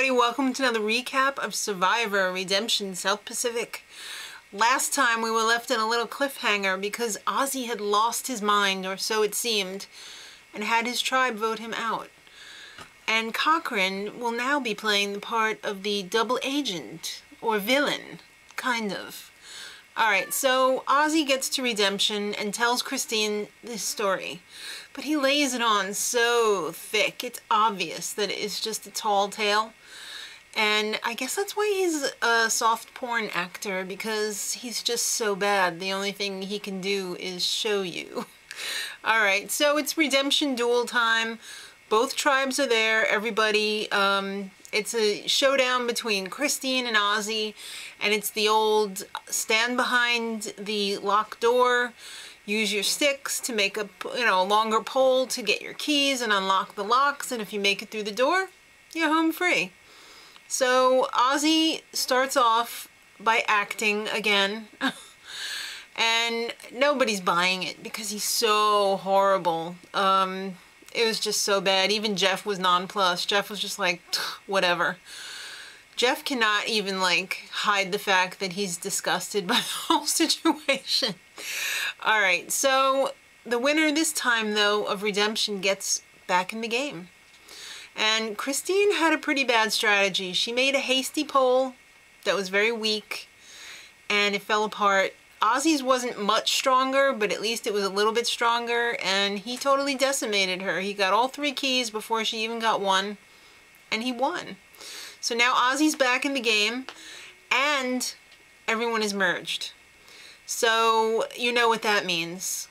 everybody, welcome to another recap of Survivor Redemption South Pacific. Last time we were left in a little cliffhanger because Ozzy had lost his mind, or so it seemed, and had his tribe vote him out. And Cochran will now be playing the part of the double agent, or villain, kind of. Alright, so Ozzy gets to Redemption and tells Christine this story. But he lays it on so thick, it's obvious that it's just a tall tale. And I guess that's why he's a soft porn actor, because he's just so bad. The only thing he can do is show you. Alright, so it's Redemption duel time. Both tribes are there, everybody. It's a showdown between Christine and Ozzy, and it's the old stand behind the locked door, use your sticks to make a longer pole to get your keys and unlock the locks, and if you make it through the door, you're home free. So Ozzy starts off by acting again, and nobody's buying it because he's so horrible. It was just so bad. Even Jeff was nonplussed. Jeff was just like, whatever. Jeff cannot even, like, hide the fact that he's disgusted by the whole situation. Alright, so the winner this time, though, of Redemption gets back in the game. And Christine had a pretty bad strategy. She made a hasty poll that was very weak, and it fell apart. Ozzy's wasn't much stronger, but at least it was a little bit stronger, and he totally decimated her. He got all 3 keys before she even got 1, and he won. So now Ozzy's back in the game, and everyone is merged. So you know what that means.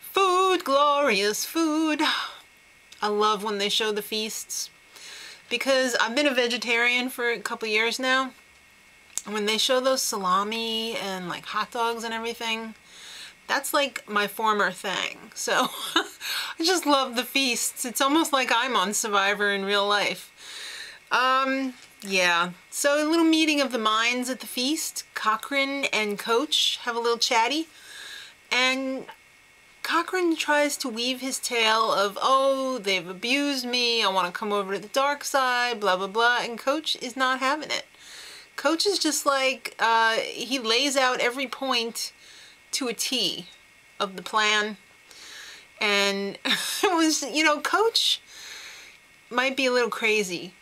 Food, glorious food. I love when they show the feasts, because I've been a vegetarian for a couple years now. When they show those salami and like hot dogs and everything, that's like my former thing. So I just love the feasts. It's almost like I'm on Survivor in real life. Yeah. So a little meeting of the minds at the feast. Cochran and Coach have a little chatty, and Cochran tries to weave his tale of, oh, they've abused me, I want to come over to the dark side, blah, blah, blah, and Coach is not having it. Coach is just like, he lays out every point to a T of the plan. And it was, Coach might be a little crazy,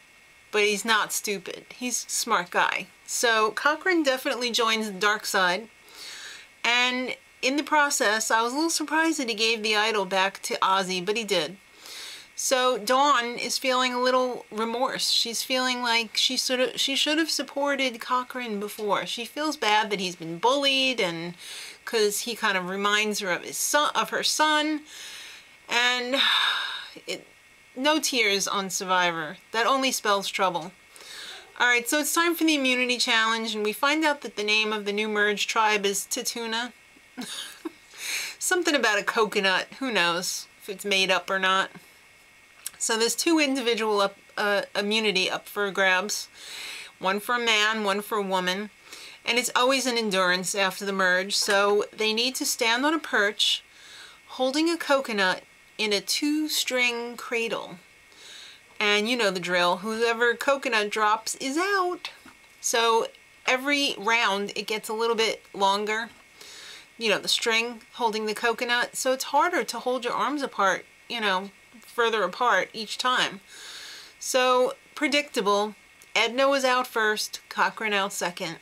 but he's not stupid. He's a smart guy. So Cochran definitely joins the dark side. And in the process, I was a little surprised that he gave the idol back to Ozzy, but he did. So Dawn is feeling a little remorse. She's feeling like she should have supported Cochran before. She feels bad that he's been bullied, and because he kind of reminds her of her son. And no tears on Survivor. That only spells trouble. Alright, so it's time for the immunity challenge, and we find out that the name of the new merged tribe is Tatuna. Something about a coconut. Who knows if it's made up or not. So there's 2 individual immunity up for grabs. One for a man, one for a woman. And it's always an endurance after the merge. So they need to stand on a perch holding a coconut in a 2-string cradle. And you know the drill. Whoever coconut drops is out. So every round it gets a little bit longer. The string holding the coconut. So it's harder to hold your arms apart, further apart each time. So predictable. Edna was out first, Cochran out second.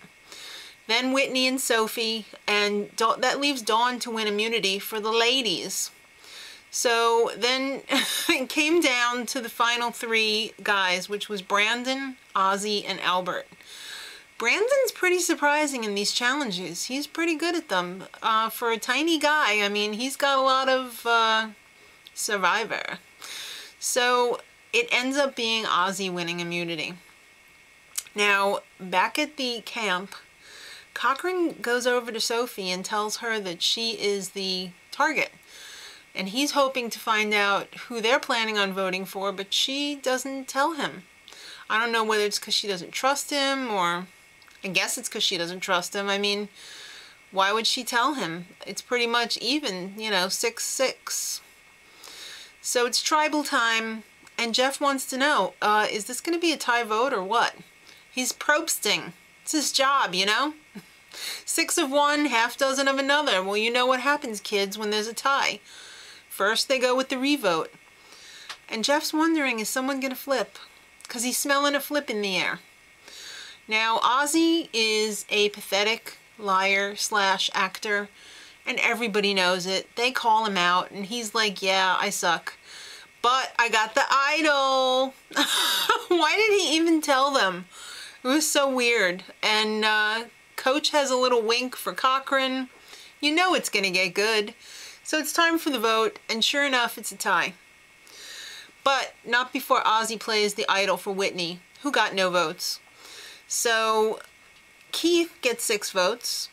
Then Whitney and Sophie, and that leaves Dawn to win immunity for the ladies. So then it came down to the final 3 guys, which was Brandon, Ozzy, and Albert. Brandon's pretty surprising in these challenges. He's pretty good at them. For a tiny guy, I mean, he's got a lot of Survivor. So it ends up being Ozzy winning immunity. Now, back at the camp, Cochran goes over to Sophie and tells her that she is the target. And he's hoping to find out who they're planning on voting for, but she doesn't tell him. I don't know whether it's because she doesn't trust him, or I guess it's because she doesn't trust him. I mean, why would she tell him? It's pretty much even, 6-6. So it's tribal time, And Jeff wants to know, is this going to be a tie vote or what? He's probsting. It's his job, you know? 6 of one, half dozen of another. Well, you know what happens, kids, when there's a tie. First, they go with the revote. And Jeff's wondering, is someone going to flip? Because he's smelling a flip in the air. Now, Ozzy is a pathetic liar / actor, and everybody knows it. They call him out, and he's like, yeah, I suck. But I got the idol. Why did he even tell them? It was so weird. And Coach has a little wink for Cochran. You know it's going to get good. So it's time for the vote, and sure enough, it's a tie. But not before Ozzy plays the idol for Whitney, who got no votes. So Keith gets 6 votes,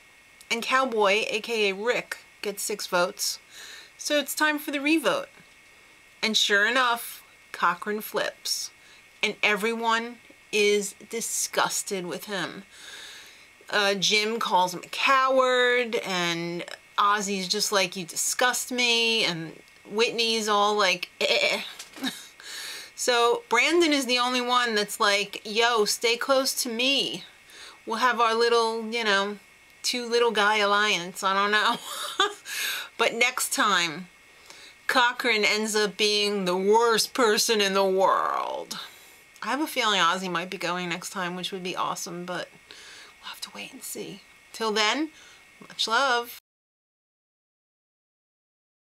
and Cowboy, aka Rick, gets 6 votes. So it's time for the revote. And sure enough, Cochran flips. And everyone is disgusted with him. Jim calls him a coward, and Ozzy's just like, you disgust me, and Whitney's all like, eh. So Brandon is the only one that's like, yo, stay close to me. We'll have our little, you know, 2 little guy alliance. I don't know. But next time, Cochran ends up being the worst person in the world. I have a feeling Ozzy might be going next time, which would be awesome, but we'll have to wait and see. Till then, much love.